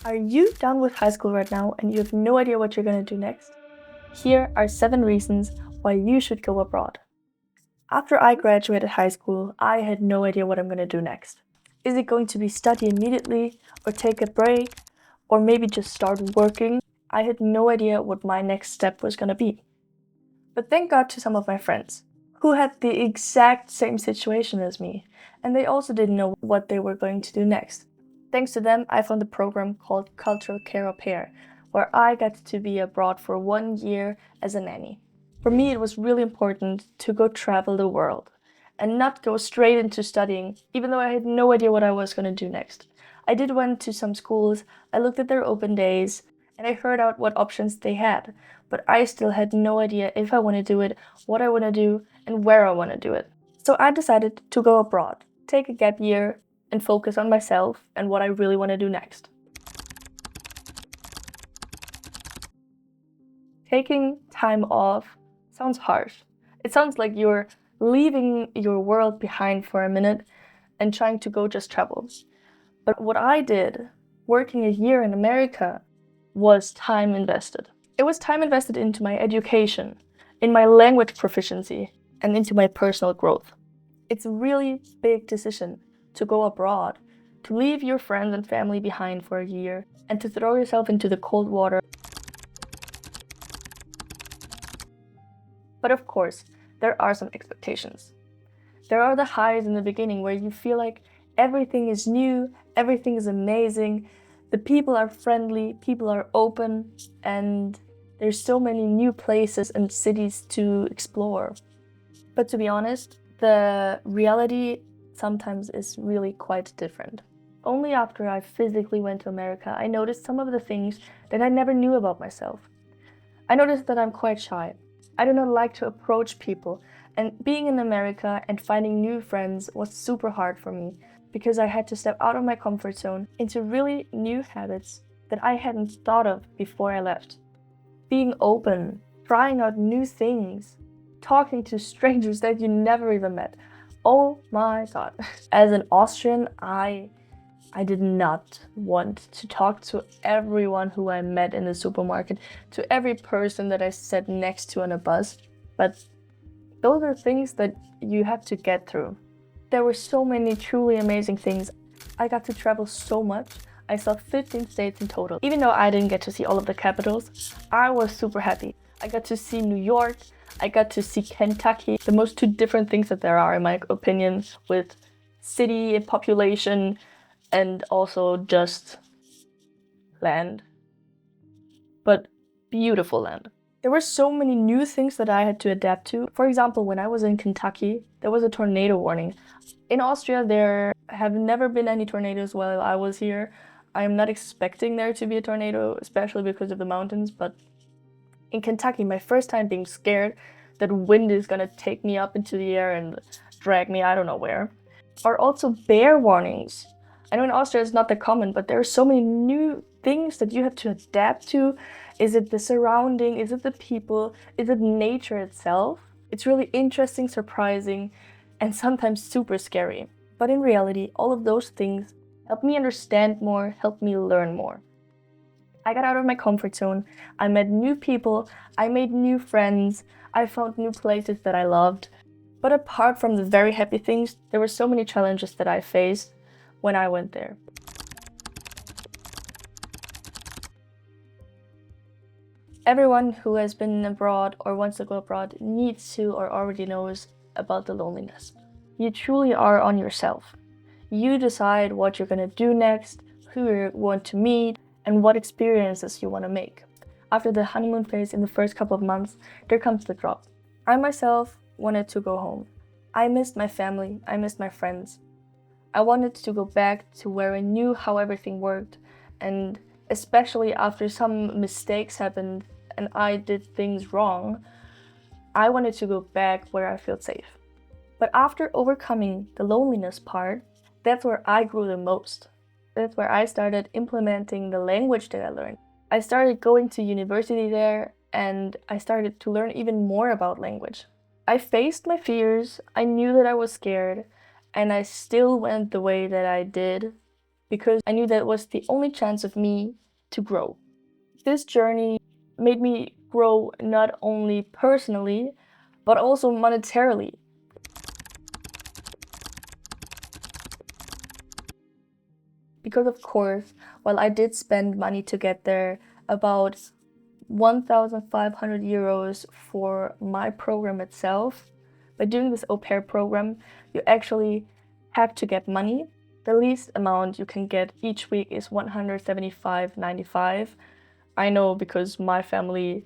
Are you done with high school right now and you have no idea what you're going to do next? Here are 7 reasons why you should go abroad. After I graduated high school, I had no idea what I'm going to do next. Is it going to be study immediately, or take a break, or maybe just start working? I had no idea what my next step was going to be. But thank God to some of my friends who had the exact same situation as me, and they also didn't know what they were going to do next. Thanks to them, I found a program called Cultural Care Au Pair, where I got to be abroad for 1 year as a nanny. For me, it was really important to go travel the world and not go straight into studying, even though I had no idea what I was going to do next. I did went to some schools, I looked at their open days, and I heard out what options they had, but I still had no idea if I want to do it, what I want to do, and where I want to do it. So I decided to go abroad, take a gap year, and focus on myself and what I really want to do next. Taking time off sounds harsh. It sounds like you're leaving your world behind for a minute and trying to go just travel. But what I did, working a year in America, was time invested. It was time invested into my education, in my language proficiency, and into my personal growth. It's a really big decision to go abroad, to leave your friends and family behind for a year, and to throw yourself into the cold water. But of course, there are some expectations. There are the highs in the beginning where you feel like everything is new, everything is amazing, the people are friendly, people are open, and there's so many new places and cities to explore. But to be honest, the reality sometimes is really quite different. Only after I physically went to America, I noticed some of the things that I never knew about myself. I noticed that I'm quite shy. I do not like to approach people, and being in America and finding new friends was super hard for me because I had to step out of my comfort zone into really new habits that I hadn't thought of before I left. Being open, trying out new things, talking to strangers that you never even met. Oh my God. As an Austrian, I did not want to talk to everyone who I met in the supermarket, to every person that I sat next to on a bus. But those are things that you have to get through. There were so many truly amazing things. I got to travel so much. I saw 15 states in total. Even though I didn't get to see all of the capitals, I was super happy. I got to see New York, I got to see Kentucky, the most two different things that there are in my opinion, with city and population and also just land. But beautiful land. There were so many new things that I had to adapt to. For example, when I was in Kentucky, there was a tornado warning. In Austria, there have never been any tornadoes while I was here. I am not expecting there to be a tornado, especially because of the mountains, but in Kentucky, my first time being scared that wind is gonna take me up into the air and drag me I don't know where. Are also bear warnings. I know in Austria it's not that common, but there are so many new things that you have to adapt to. Is it the surrounding? Is it the people? Is it nature itself? It's really interesting, surprising, and sometimes super scary. But in reality, all of those things help me understand more, help me learn more. I got out of my comfort zone, I met new people, I made new friends, I found new places that I loved. But apart from the very happy things, there were so many challenges that I faced when I went there. Everyone who has been abroad or wants to go abroad needs to or already knows about the loneliness. You truly are on yourself. You decide what you're gonna do next, who you want to meet, and what experiences you want to make. After the honeymoon phase in the first couple of months, there comes the drop. I myself wanted to go home. I missed my family, I missed my friends. I wanted to go back to where I knew how everything worked, and especially after some mistakes happened and I did things wrong, I wanted to go back where I feel safe. But after overcoming the loneliness part, that's where I grew the most. That's where I started implementing the language that I learned. I started going to university there and I started to learn even more about language. I faced my fears, I knew that I was scared, and I still went the way that I did because I knew that was the only chance of me to grow. This journey made me grow not only personally, but also monetarily. Because of course, while I did spend money to get there, about 1,500 euros for my program itself, by doing this au pair program, you actually have to get money. The least amount you can get each week is 175.95. I know because my family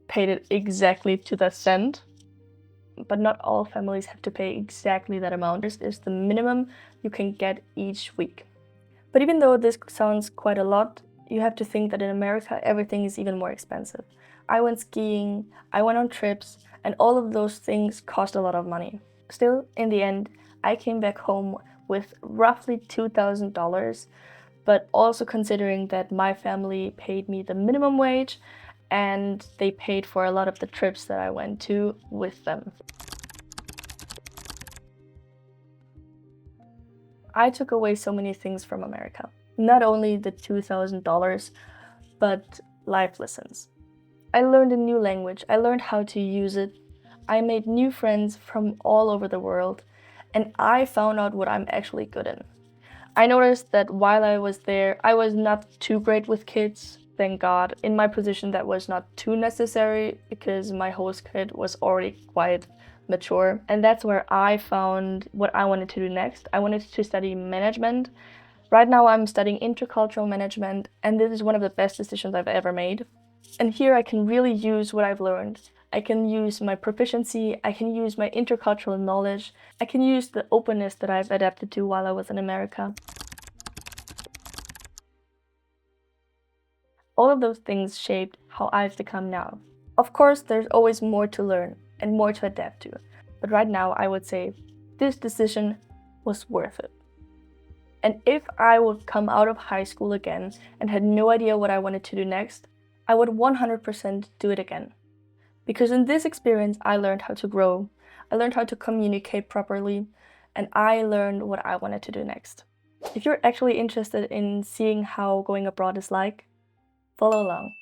paid it exactly to the cent, but not all families have to pay exactly that amount. This is the minimum you can get each week. But even though this sounds quite a lot, you have to think that in America everything is even more expensive. I went skiing, I went on trips, and all of those things cost a lot of money. Still, in the end, I came back home with roughly $2,000, but also considering that my family paid me the minimum wage and they paid for a lot of the trips that I went to with them. I took away so many things from America. Not only the $2,000, but life lessons. I learned a new language, I learned how to use it, I made new friends from all over the world, and I found out what I'm actually good in. I noticed that while I was there, I was not too great with kids, thank God. In my position, that was not too necessary because my host kid was already quite mature. And that's where I found what I wanted to do next. I wanted to study management. Right now, I'm studying intercultural management, and this is one of the best decisions I've ever made. And here I can really use what I've learned. I can use my proficiency, I can use my intercultural knowledge, I can use the openness that I've adapted to while I was in America. All of those things shaped how I've become now. Of course, there's always more to learn and more to adapt to, but right now I would say this decision was worth it. And if I would come out of high school again and had no idea what I wanted to do next, I would 100% do it again. Because in this experience, I learned how to grow, I learned how to communicate properly, and I learned what I wanted to do next. If you're actually interested in seeing how going abroad is like, follow along.